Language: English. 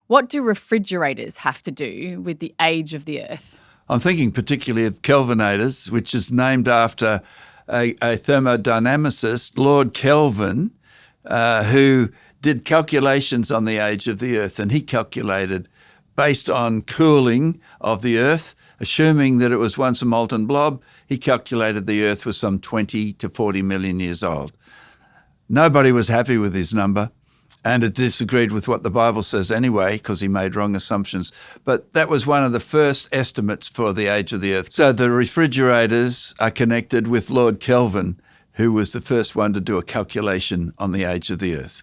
What do refrigerators have to do with the age of the Earth? I'm thinking particularly of Kelvinators, which is named after a thermodynamicist, Lord Kelvin, who did calculations on the age of the Earth. And he calculated based on cooling of the Earth, assuming that it was once a molten blob, he calculated the Earth was some 20 to 40 million years old. Nobody was happy with his number, and it disagreed with what the Bible says anyway, because he made wrong assumptions. But that was one of the first estimates for the age of the Earth. So the refrigerators are connected with Lord Kelvin, who was the first one to do a calculation on the age of the Earth.